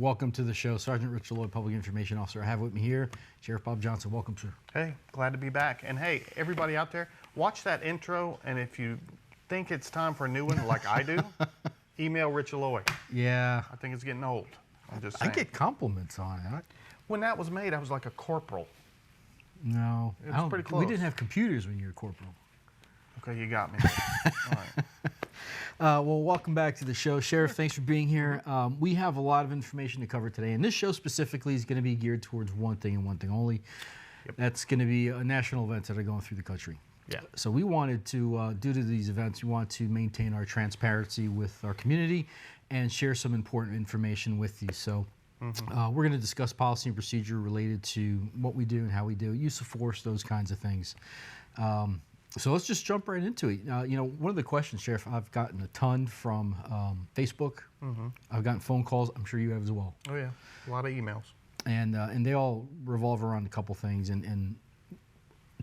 welcome to the show. Sergeant Rich Aloy, Public Information Officer. I have with me here Sheriff Bob Johnson. Welcome, sir. Hey, glad to be back. And hey, everybody out there, watch that intro, and if you think it's time for a new one like I do, email Rich Aloy. Yeah. I think it's getting old. I'm just saying. I get compliments on it. When that was made, I was like a corporal. No. It was pretty close. We didn't have computers when you were corporal. Okay, you got me. All right. Well, welcome back to the show. Sheriff, thanks for being here. We have a lot of information to cover today, and this show specifically is going to be geared towards one thing and one thing only. Yep. That's going to be national events that are going through the country. Yeah. So we wanted to, due to these events, we want to maintain our transparency with our community and share some important information with you. So we're going to discuss policy and procedure related to what we do and how we do it, use of force, those kinds of things. So let's just jump right into it. You know, one of the questions, Sheriff, I've gotten a ton from Facebook. I've gotten phone calls. I'm sure you have as well. Oh, yeah. A lot of emails. And they all revolve around a couple things. And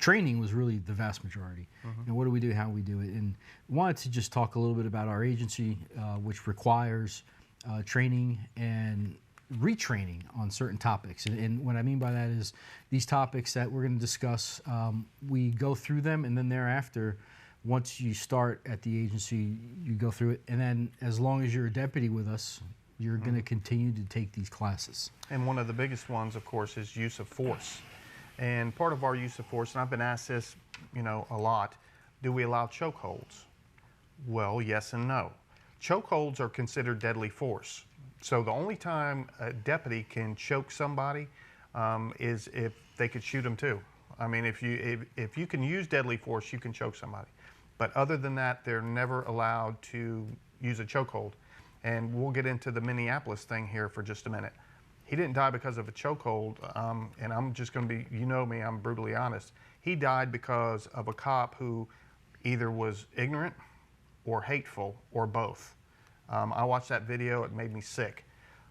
training was really the vast majority. You know, what do we do, how we do it? And wanted to just talk a little bit about our agency, which requires training and retraining on certain topics. And what I mean by that is these topics that we're going to discuss, we go through them, and then thereafter, once you start at the agency, you go through it. And then as long as you're a deputy with us, you're going to continue to take these classes. And one of the biggest ones, of course, is use of force. And part of our use of force, and I've been asked this, you know, a lot, do we allow chokeholds? Well, yes and no. Chokeholds are considered deadly force. So the only time a deputy can choke somebody is if they could shoot them too. I mean, if you can use deadly force, you can choke somebody. But other than that, they're never allowed to use a chokehold. And we'll get into the Minneapolis thing here for just a minute. He didn't die because of a chokehold, and I'm just going to be, you know me, I'm brutally honest. He died because of a cop who either was ignorant or hateful or both. I watched that video, it made me sick.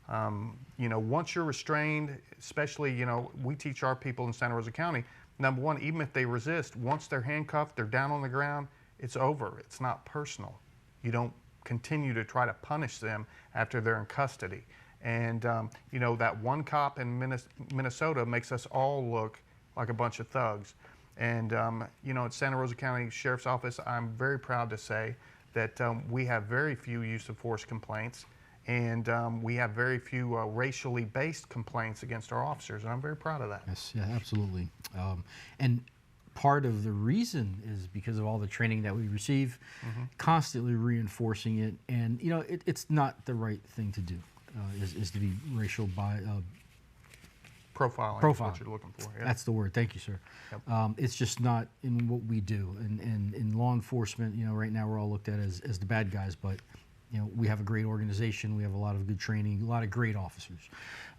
You know, once you're restrained, especially, you know, we teach our people in Santa Rosa County, number one, even if they resist, once they're handcuffed, they're down on the ground, it's over. It's not personal. You don't continue to try to punish them after they're in custody. And, you know, that one cop in Minnesota makes us all look like a bunch of thugs. And, you know, at Santa Rosa County Sheriff's Office, I'm very proud to say that we have very few use of force complaints, and we have very few racially based complaints against our officers, and I'm very proud of that. Yes, yeah, absolutely. And part of the reason is because of all the training that we receive, constantly reinforcing it, and you know, it's not the right thing to do, is to be racial Profiling. Is what you're looking for. Yeah. That's the word. Thank you, sir. Yep. It's just not in what we do. And in law enforcement, you know, right now we're all looked at as the bad guys, but you know, we have a great organization. We have a lot of good training, a lot of great officers.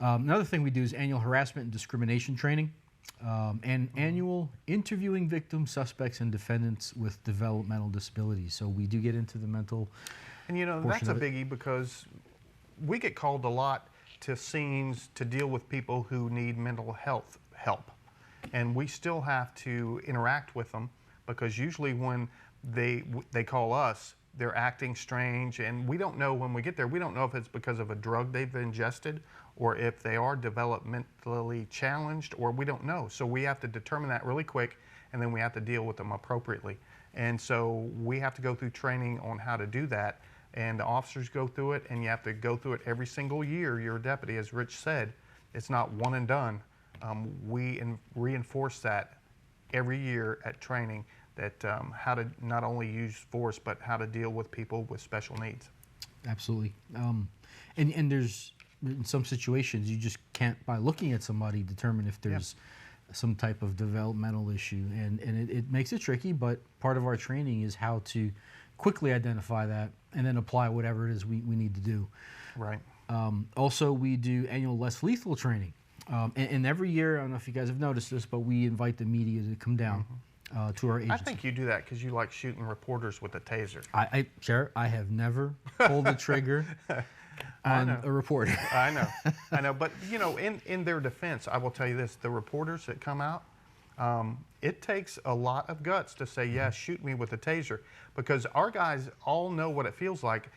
Another thing we do is annual harassment and discrimination training, and annual interviewing victims, suspects, and defendants with developmental disabilities. So we do get into the mental. And you know, that's a biggie because we get called a lot to scenes to deal with people who need mental health help. And we still have to interact with them because usually when they call us, they're acting strange, and we don't know when we get there, we don't know if it's because of a drug they've ingested or if they are developmentally challenged, or we don't know. So we have to determine that really quick, and then we have to deal with them appropriately. And so we have to go through training on how to do that. And the officers go through it, and you have to go through it every single year you're a deputy. As Rich said, it's not one and done. We reinforce that every year at training, that how to not only use force, but how to deal with people with special needs. Absolutely. And there's, in some situations, you just can't, by looking at somebody, determine if there's some type of developmental issue. And it makes it tricky, but part of our training is how to quickly identify that and then apply whatever it is we need to do. Right. Also, we do annual less lethal training. And every year, I don't know if you guys have noticed this, but we invite the media to come down to our agency. I think you do that because you like shooting reporters with a taser. Sheriff, I have never pulled the trigger on a reporter. I know. But, you know, in their defense, I will tell you this, the reporters that come out, it takes a lot of guts to say, yeah, shoot me with a taser, because our guys all know what it feels like.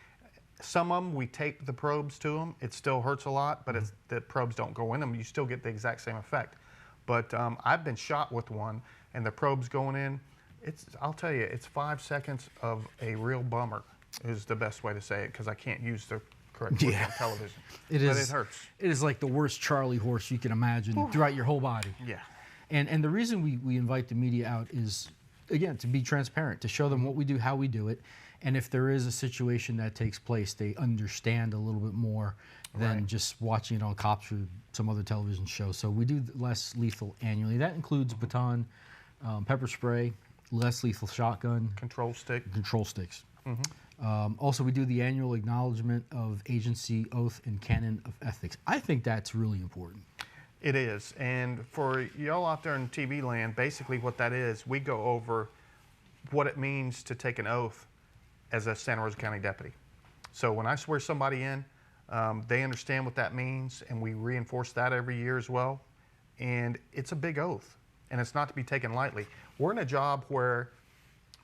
Some of them, we tape the probes to them. It still hurts a lot, but the probes don't go in them. You still get the exact same effect. But I've been shot with one, and the probes going in, I'll tell you, it's 5 seconds of a real bummer is the best way to say it, because I can't use the correct word on television. But it hurts. It is like the worst Charlie horse you can imagine throughout your whole body. Yeah. And the reason we invite the media out is, again, to be transparent, to show them what we do, how we do it. And if there is a situation that takes place, they understand a little bit more than just watching it on Cops or some other television show. So we do less lethal annually. That includes baton, pepper spray, less lethal shotgun. Control stick. Control sticks. Also, we do the annual acknowledgement of agency, oath, and canon of ethics. I think that's really important. It is. And for y'all out there in TV land, basically what that is, we go over what it means to take an oath as a Santa Rosa County deputy. So when I swear somebody in, they understand what that means, and we reinforce that every year as well. And it's a big oath, and it's not to be taken lightly. We're in a job where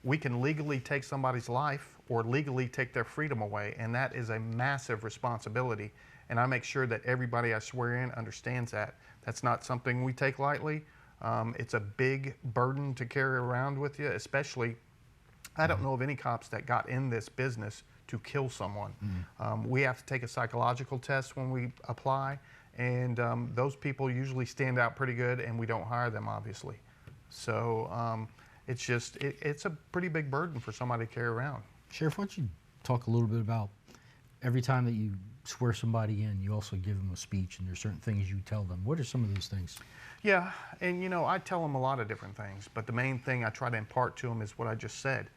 we can legally take somebody's life or legally take their freedom away, and that is a massive responsibility. And I make sure that everybody I swear in understands that. That's not something we take lightly. It's a big burden to carry around with you, especially, I don't know of any cops that got in this business to kill someone. We have to take a psychological test when we apply, and those people usually stand out pretty good, and we don't hire them, obviously. So it's just, it's a pretty big burden for somebody to carry around. Sheriff, why don't you talk a little bit about every time that you swear somebody in, you also give them a speech, and there's certain things you tell them. What are some of those things? Yeah, and you know, I tell them a lot of different things, but the main thing I try to impart to them is what I just said.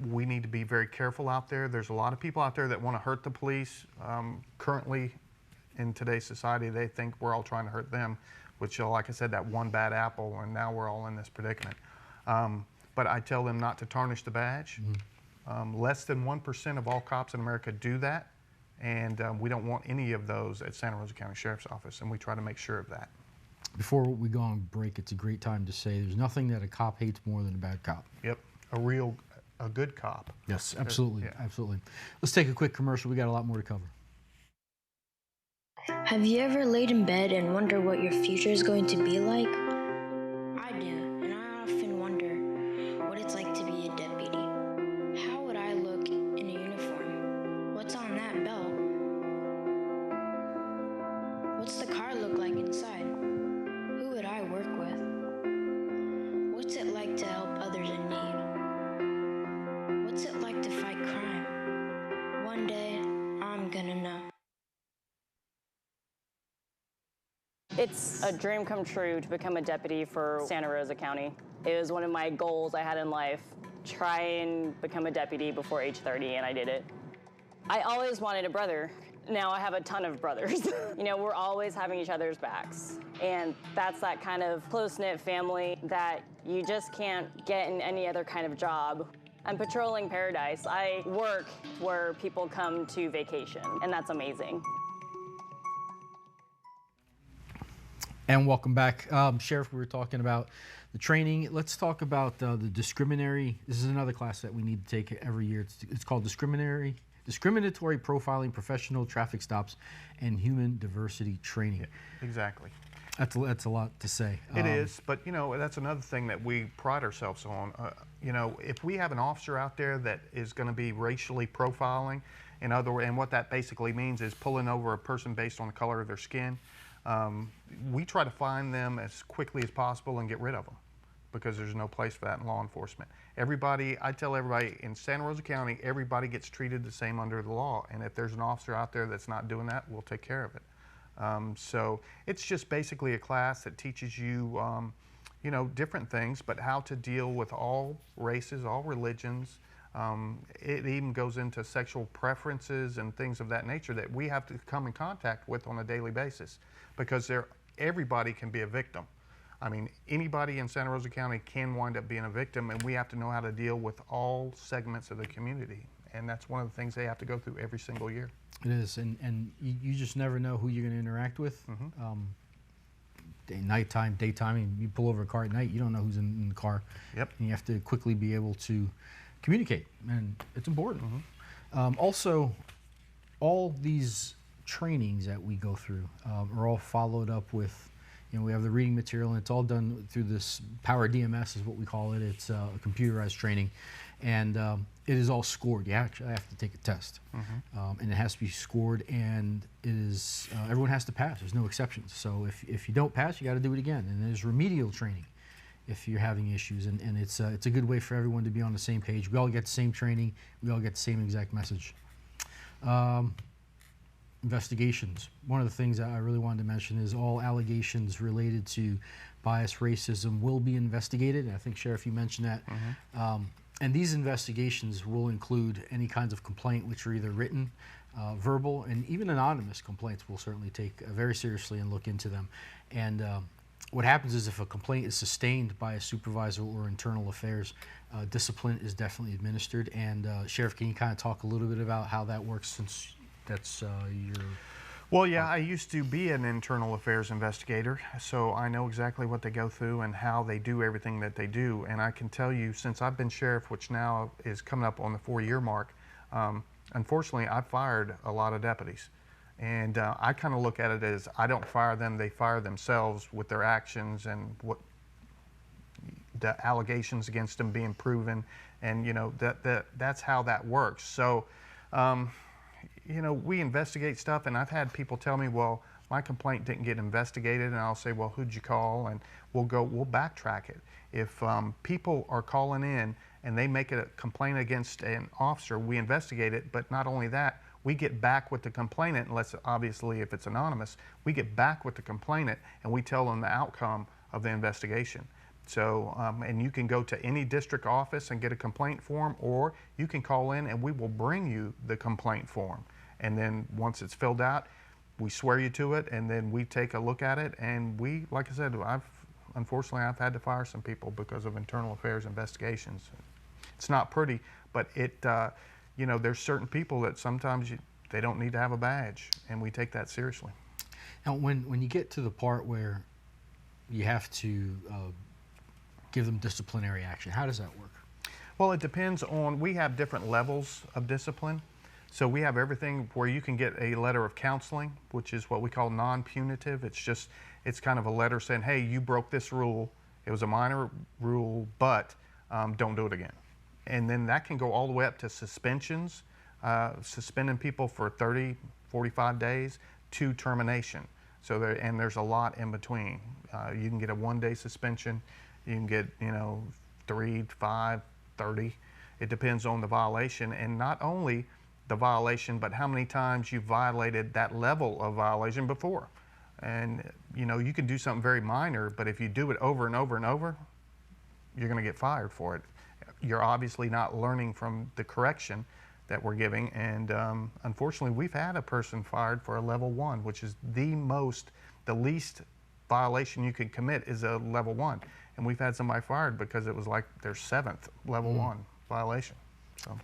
We need to be very careful out there. There's a lot of people out there that want to hurt the police. Currently, in today's society, they think we're all trying to hurt them, which, like I said, that one bad apple, and now we're all in this predicament. But I tell them not to tarnish the badge. Less than 1% of all cops in America do that, and we don't want any of those at Santa Rosa County Sheriff's Office, and we try to make sure of that. Before we go on break, it's a great time to say there's nothing that a cop hates more than a bad cop. Yep, a good cop. Yes, absolutely, absolutely. Let's take a quick commercial. We got a lot more to cover. Have you ever laid in bed and wonder what your future is going to be like? I do, and I often wonder what it's like to be a deputy. How would I look in a uniform? What's on that belt? What's the car look like inside? Who would I work with? What's it like to help others in need? What's it like to fight crime? One day, I'm gonna know. It's a dream come true to become a deputy for Santa Rosa County. It was one of my goals I had in life, try and become a deputy before age 30, and I did it. I always wanted a brother. Now I have a ton of brothers. You know, we're always having each other's backs. And that's that kind of close-knit family that you just can't get in any other kind of job. I'm patrolling Paradise. I work where people come to vacation, and that's amazing. And welcome back. Sheriff, we were talking about the training. Let's talk about the discriminatory. This is another class that we need to take every year. It's called discriminatory profiling, professional traffic stops, and human diversity training. Yeah, exactly. That's a lot to say. It is, but you know, that's another thing that we pride ourselves on. You know, if we have an officer out there that is going to be racially profiling, and what that basically means is pulling over a person based on the color of their skin, we try to find them as quickly as possible and get rid of them, because there's no place for that in law enforcement. I tell everybody in Santa Rosa County, everybody gets treated the same under the law, and if there's an officer out there that's not doing that, we'll take care of it. So it's just basically a class that teaches you, you know, different things, but how to deal with all races, all religions. It even goes into sexual preferences and things of that nature that we have to come in contact with on a daily basis, because everybody can be a victim. I mean, anybody in Santa Rosa County can wind up being a victim, and we have to know how to deal with all segments of the community. And that's one of the things they have to go through every single year. It is, and you just never know who you're going to interact with. Nighttime, daytime, and you pull over a car at night, you don't know who's in the car. Yep. And you have to quickly be able to communicate, and it's important. Also, all these trainings that we go through are all followed up with, we have the reading material, and it's all done through this Power DMS is what we call it. It's a computerized training, and it is all scored. You actually have to take a test, and it has to be scored, and it is everyone has to pass. There's no exceptions. So if you don't pass, you got to do it again. And there's remedial training if you're having issues, and it's a good way for everyone to be on the same page. We all get the same training. We all get the same exact message. Investigations. One of the things that I really wanted to mention is all allegations related to bias, racism will be investigated. And I think, Sheriff, you mentioned that. And these investigations will include any kinds of complaint, which are either written, verbal, and even anonymous complaints we'll certainly take very seriously and look into them. And what happens is if a complaint is sustained by a supervisor or internal affairs, discipline is definitely administered. And Sheriff, can you kind of talk a little bit about how that works, since that's your... Well, yeah, I used to be an internal affairs investigator, so I know exactly what they go through and how they do everything that they do. And I can tell you, since I've been sheriff, which now is coming up on the 4-year mark, unfortunately, I've fired a lot of deputies. And I kind of look at it as I don't fire them, they fire themselves with their actions and what the allegations against them being proven. And, that's how that works. So, we investigate stuff, and I've had people tell me, well, my complaint didn't get investigated, and I'll say, well, who'd you call? And we'll backtrack it. If people are calling in and they make a complaint against an officer, we investigate it, but not only that, we get back with the complainant, unless obviously if it's anonymous, we get back with the complainant and we tell them the outcome of the investigation. So, and you can go to any district office and get a complaint form, or you can call in and we will bring you the complaint form. And then once it's filled out, we swear you to it, and then we take a look at it. And we, like I said, unfortunately, I've had to fire some people because of internal affairs investigations. It's not pretty, but there's certain people that sometimes they don't need to have a badge, and we take that seriously. Now, when you get to the part where you have to give them disciplinary action, how does that work? Well, it depends on, we have different levels of discipline. So we have everything where you can get a letter of counseling, which is what we call non-punitive. It's kind of a letter saying, hey, you broke this rule. It was a minor rule, but don't do it again. And then that can go all the way up to suspensions, suspending people for 30, 45 days to termination. So there's a lot in between. You can get a 1-day suspension. You can get, 3, 5, 30. It depends on the violation, and not only the violation, but how many times you violated that level of violation before. And you can do something very minor, but if you do it over and over and over, you're going to get fired for it. You're obviously not learning from the correction that we're giving, and unfortunately, we've had a person fired for a level 1, which is the least violation you could commit is a level 1, and we've had somebody fired because it was like their 7th level 1 violation. So.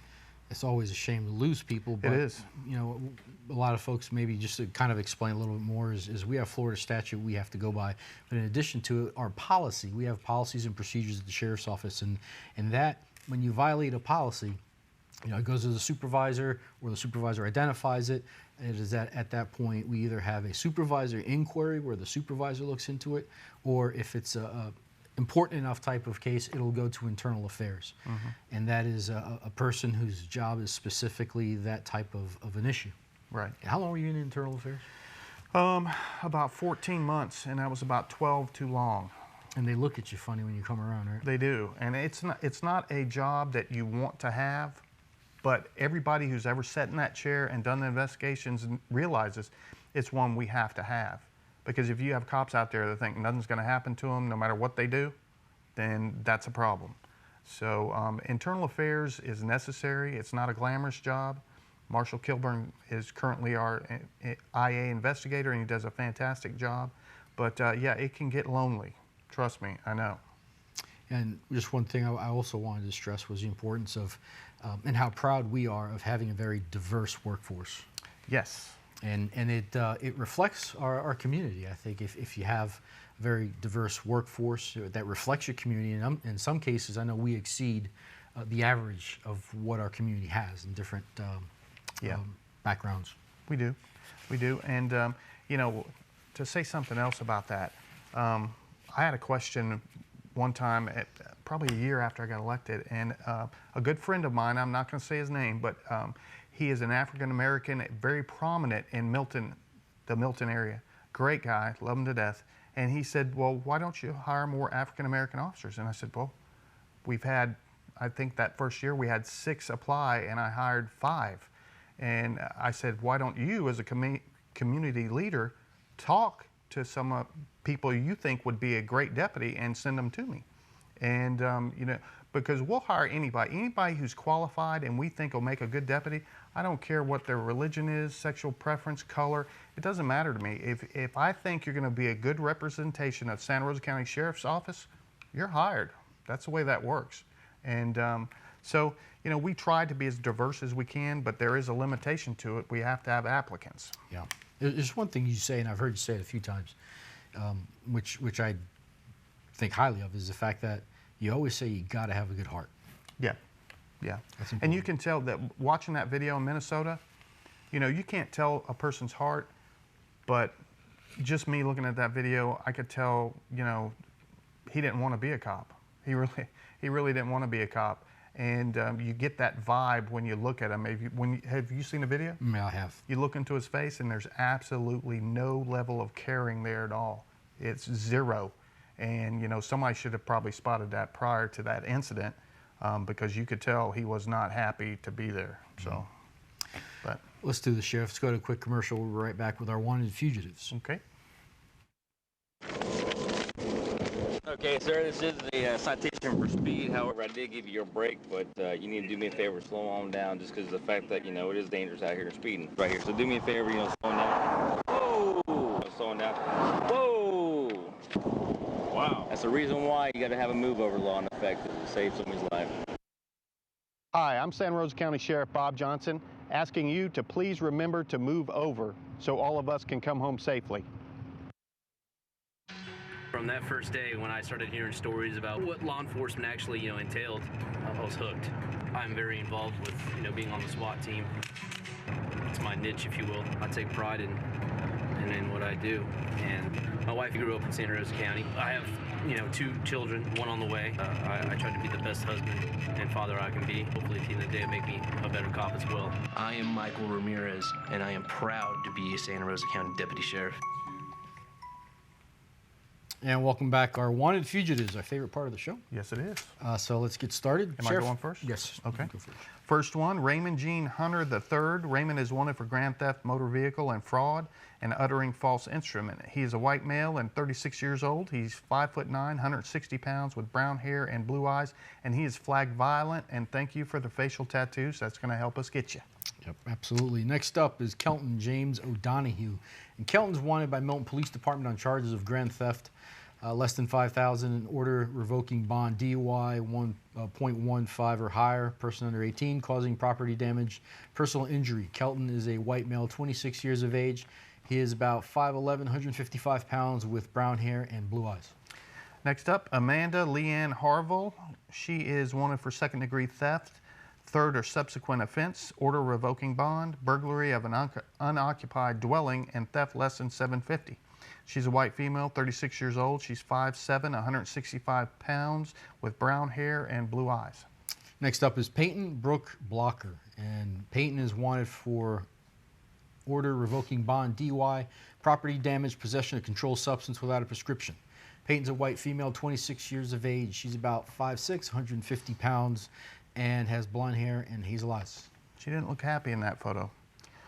It's always a shame to lose people, but it is. A lot of folks, maybe just to kind of explain a little bit more, is we have Florida statute we have to go by, but in addition to our policy, we have policies and procedures at the Sheriff's Office, and that when you violate a policy, it goes to the supervisor, or the supervisor identifies it. It is at that point we either have a supervisor inquiry where the supervisor looks into it, or if it's a important enough type of case, it'll go to internal affairs. And that is a person whose job is specifically that type of an issue. Right. How long were you in internal affairs? About 14 months, and that was about 12 too long. And they look at you funny when you come around, right? They do, and it's not a job that you want to have, but everybody who's ever sat in that chair and done the investigations realizes it's one we have to have. Because if you have cops out there that think nothing's going to happen to them no matter what they do, then that's a problem. So internal affairs is necessary. It's not a glamorous job. Marshal Kilburn is currently our IA investigator, and he does a fantastic job. But yeah, it can get lonely. Trust me, I know. And just one thing I also wanted to stress was the importance of, and how proud we are of having a very diverse workforce. Yes. And it reflects our community. I think if you have a very diverse workforce that reflects your community, and in some cases I know we exceed the average of what our community has in different backgrounds. We do. We do. And, you know, to say something else about that, I had a question one time, probably a year after I got elected, and a good friend of mine, I'm not going to say his name, but he is an African-American, very prominent in Milton, the Milton area. Great guy, love him to death. And he said, well, why don't you hire more African-American officers? And I said, well, we've had, I think that first year we had 6 apply, and I hired 5. And I said, why don't you, as a community leader, talk to some people you think would be a great deputy and send them to me? And, you know, because we'll hire anybody who's qualified and we think will make a good deputy. I don't care what their religion is, sexual preference, color. It doesn't matter to me. If I think you're going to be a good representation of Santa Rosa County Sheriff's Office, you're hired. That's the way that works. And so, you know, we try to be as diverse as we can, but there is a limitation to it. We have to have applicants. Yeah. There's one thing you say, and I've heard you say it a few times, which I think highly of, is the fact that you always say you got to have a good heart. Yeah, yeah. And you can tell that watching that video in Minnesota, you know, you can't tell a person's heart, but just me looking at that video, I could tell, you know, he didn't want to be a cop. He really didn't want to be a cop. And you get that vibe when you look at him. Have you seen the video? Yeah, I have. You look into his face, and there's absolutely no level of caring there at all. It's zero. And, you know, somebody should have probably spotted that prior to that incident, because you could tell he was not happy to be there. So, but let's do the Sheriff. Let's go to a quick commercial. We'll be right back with our wanted fugitives. Okay. Okay, sir, this is a citation for speed. However, I did give you your break, but you need to do me a favor, slow on down, just because of the fact that, you know, it is dangerous out here speeding right here. So do me a favor, you know, slowing down. Whoa! Slowing down. Whoa! Wow. That's the reason why you got to have a move over law in effect to save somebody's life. Hi, I'm Santa Rosa County Sheriff Bob Johnson, asking you to please remember to move over so all of us can come home safely. From that first day when I started hearing stories about what law enforcement actually, you know, entailed, I was hooked. I'm very involved with, you know, being on the SWAT team. It's my niche, if you will. I take pride in what I do. And my wife grew up in Santa Rosa County. I have, you know, 2 children, one on the way. I try to be the best husband and father I can be. Hopefully at the end of the day, it make me a better cop as well. I am Michael Ramirez, and I am proud to be a Santa Rosa County Deputy Sheriff. And welcome back, our wanted fugitives, our favorite part of the show. Yes, it is. So let's get started. Am I going first? Yes. Okay. Go first. First one, Raymond Gene Hunter III. Raymond is wanted for grand theft, motor vehicle, and fraud, and uttering false instrument. He is a white male and 36 years old. He's 5'9", 160 pounds, with brown hair and blue eyes, and he is flagged violent. And thank you for the facial tattoos. That's going to help us get you. Yep, absolutely. Next up is Kelton James O'Donohue. And Kelton's wanted by Milton Police Department on charges of grand theft, less than $5,000, in order revoking bond, DUI 1.15 or higher, person under 18, causing property damage, personal injury. Kelton is a white male, 26 years of age. He is about 5'11", 155 pounds, with brown hair and blue eyes. Next up, Amanda Leann Harville. She is wanted for second-degree theft, third or subsequent offense, order revoking bond, burglary of an unoccupied dwelling, and theft less than $750. She's a white female, 36 years old. She's 5'7", 165 pounds, with brown hair and blue eyes. Next up is Peyton Brooke Blocker. And Peyton is wanted for order revoking bond, DUI, property damage, possession of controlled substance without a prescription. Peyton's a white female, 26 years of age. She's about 5'6", 150 pounds, and has blonde hair and hazel eyes. She didn't look happy in that photo.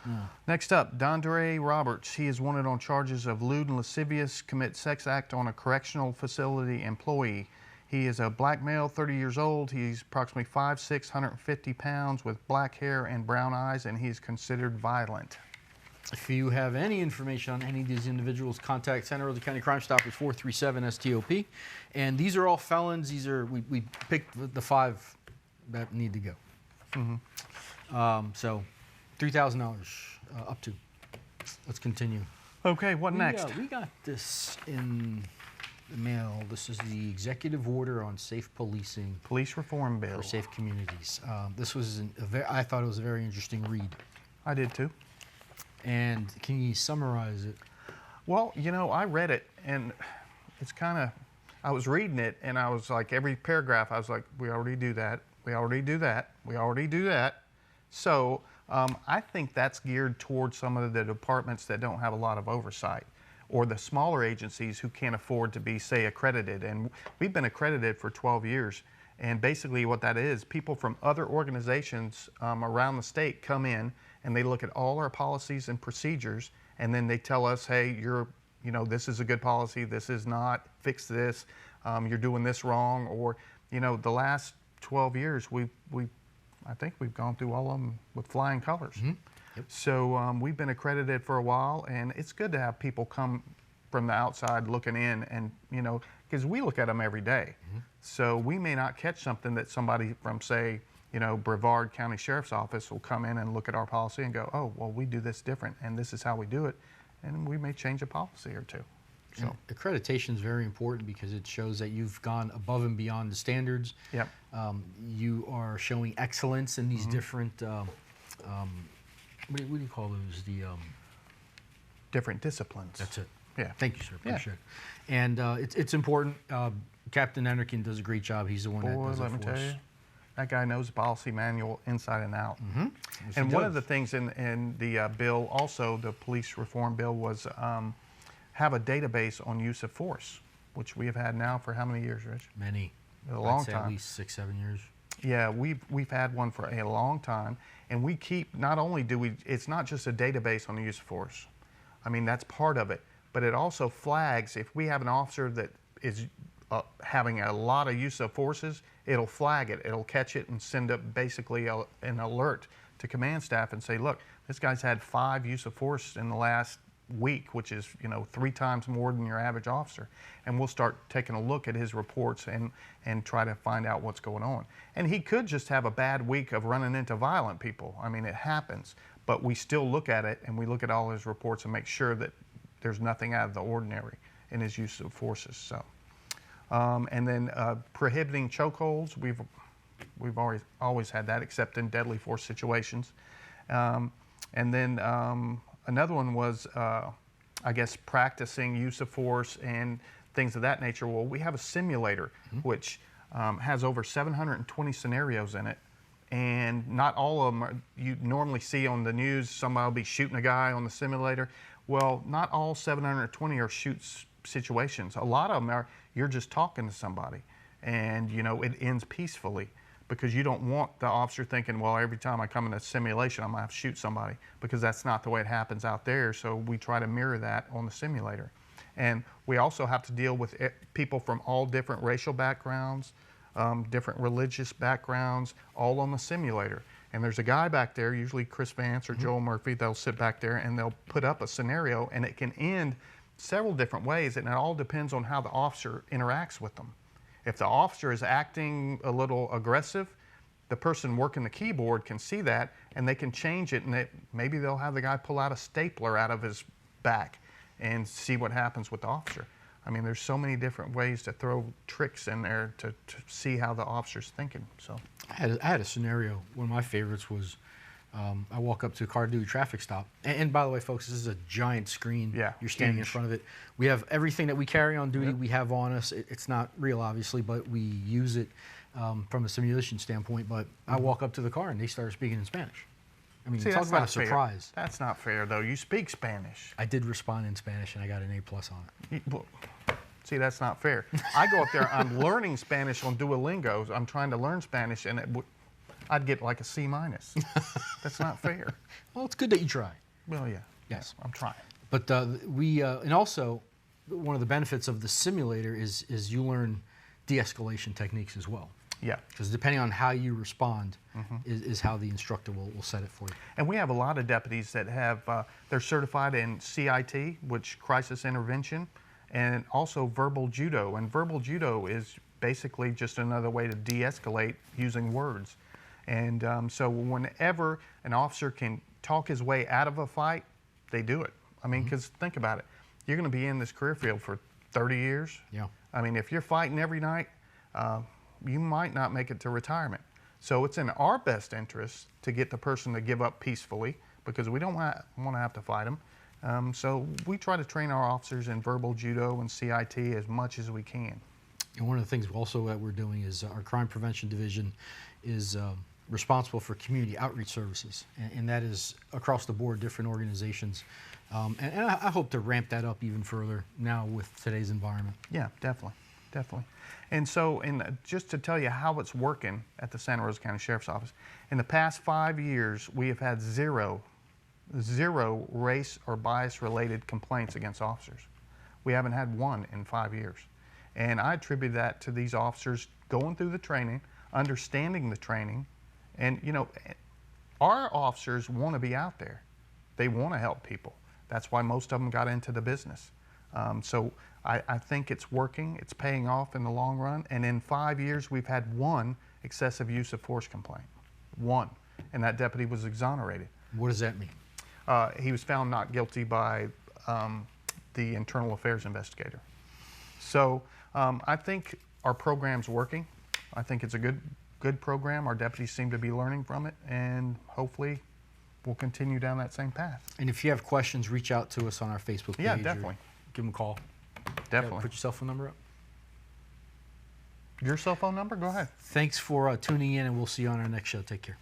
No. Next up, Dondre Roberts. He is wanted on charges of lewd and lascivious commit sex act on a correctional facility employee. He is a black male, 30 years old. He's approximately 5'6", 150 pounds, with black hair and brown eyes, and he's considered violent. If you have any information on any of these individuals, contact Santa Rosa County Crime Stoppers 437-STOP. And these are all felons. These are, we picked the 5 that need to go. So $3,000 up to. Let's continue. Okay, what next? We got this in the mail. This is the executive order on safe policing. Police reform bill. For safe communities. This was, I thought it was a very interesting read. I did too. And can you summarize it? Well, you know, I read it, and it's kind of, I was reading it, and I was like, every paragraph, I was like, we already do that, we already do that, we already do that. So I think that's geared towards some of the departments that don't have a lot of oversight, or the smaller agencies who can't afford to be, say, accredited. And we've been accredited for 12 years. And basically what that is, people from other organizations around the state come in and they look at all our policies and procedures, and then they tell us, hey, this is a good policy, this is not, fix this, you're doing this wrong. Or, you know, the last 12 years, I think we've gone through all of them with flying colors. Mm-hmm. Yep. So we've been accredited for a while, and it's good to have people come from the outside looking in, and, you know, because we look at them every day. Mm-hmm. So we may not catch something that somebody from, say, you know, Brevard County Sheriff's Office will come in and look at our policy and go, oh, well, we do this different, and this is how we do it. And we may change a policy or two. So accreditation is very important because it shows that you've gone above and beyond the standards. Yep. You are showing excellence in these different, what do you call those? Different disciplines. That's it. Yeah. Thank you, sir. Yeah. Appreciate it. And it's important. Captain Enrican does a great job. He's the one that does it let me for tell us. you, that guy knows the policy manual inside and out. Mm-hmm. Yes, And he one does. of the things in the bill, also the police reform bill, was have a database on use of force, which we have had now for how many years, Rich? Many. A long I'd say time. At least 6, 7 years. Yeah, we've had one for a long time, and we keep, not only do we, it's not just a database on the use of force. I mean, that's part of it, but it also flags, if we have an officer that is having a lot of use of forces, it'll flag it, it'll catch it and send up basically an alert to command staff and say, look, this guy's had 5 use of force in the last week, which is, you know, 3 times more than your average officer. And we'll start taking a look at his reports and try to find out what's going on. And he could just have a bad week of running into violent people. I mean, it happens, but we still look at it and we look at all his reports and make sure that there's nothing out of the ordinary in his use of forces. So, and then prohibiting chokeholds, we've always had that, except in deadly force situations. And then another one was, I guess, practicing use of force and things of that nature. Well, we have a simulator which has over 720 scenarios in it, and not all of them are, you normally see on the news somebody will be shooting a guy on the simulator. Well, not all 720 are shoot situations. A lot of them are you're just talking to somebody, and you know it ends peacefully, because you don't want the officer thinking, well, every time I come in a simulation, I'm gonna have to shoot somebody, because that's not the way it happens out there. So we try to mirror that on the simulator. And we also have to deal with people from all different racial backgrounds, different religious backgrounds, all on the simulator. And there's a guy back there, usually Chris Vance or Joel Murphy, they'll sit back there and they'll put up a scenario, and it can end several different ways, and it all depends on how the officer interacts with them. If the officer is acting a little aggressive, the person working the keyboard can see that, and they can change it, and maybe they'll have the guy pull out a stapler out of his back and see what happens with the officer. I mean, there's so many different ways to throw tricks in there to see how the officer's thinking. So I had a scenario. One of my favorites was I walk up to a car to do a traffic stop. And by the way, folks, this is a giant screen. Yeah, You're standing in huge. front of it. We have everything that we carry on duty, we have on us. It's not real, obviously, but we use it from a simulation standpoint. But I walk up to the car and they start speaking in Spanish. I mean, see, talk that's about a not fair. surprise. That's not fair, though. You speak Spanish. I did respond in Spanish and I got an A+ on it. Well, see, that's not fair. I go up there, I'm learning Spanish on Duolingo. I'm trying to learn Spanish, and I'd get like a C-. That's not fair. Well, it's good that you try. Well, yeah. Yes. I'm trying. But and also, one of the benefits of the simulator is you learn de-escalation techniques as well. Yeah. Because depending on how you respond is how the instructor will set it for you. And we have a lot of deputies that have, they're certified in CIT, which crisis intervention, and also verbal judo. And verbal judo is basically just another way to de-escalate using words. And so whenever an officer can talk his way out of a fight, they do it. I mean, because think about it. You're going to be in this career field for 30 years. Yeah. I mean, if you're fighting every night, you might not make it to retirement. So it's in our best interest to get the person to give up peacefully, because we don't want to have to fight them. So we try to train our officers in verbal judo and CIT as much as we can. And one of the things also that we're doing is our crime prevention division is responsible for community outreach services, and that is across the board, different organizations. And I hope to ramp that up even further now with today's environment. Yeah, definitely, definitely. And so, just to tell you how it's working at the Santa Rosa County Sheriff's Office, in the past 5 years, we have had zero race or bias-related complaints against officers. We haven't had one in 5 years. And I attribute that to these officers going through the training, understanding the training, and you know, our officers want to be out there. They want to help people. That's why most of them got into the business. So I think it's working, it's paying off in the long run, and in 5 years we've had one excessive use of force complaint. One. And that deputy was exonerated. What does that mean? He was found not guilty by the internal affairs investigator. So I think our program's working. I think it's a good program. Our deputies seem to be learning from it, and hopefully we'll continue down that same path. And if you have questions, reach out to us on our Facebook page. Yeah, definitely. Give them a call. Definitely. Put your cell phone number up. Your cell phone number? Go ahead. Thanks for tuning in, and we'll see you on our next show. Take care.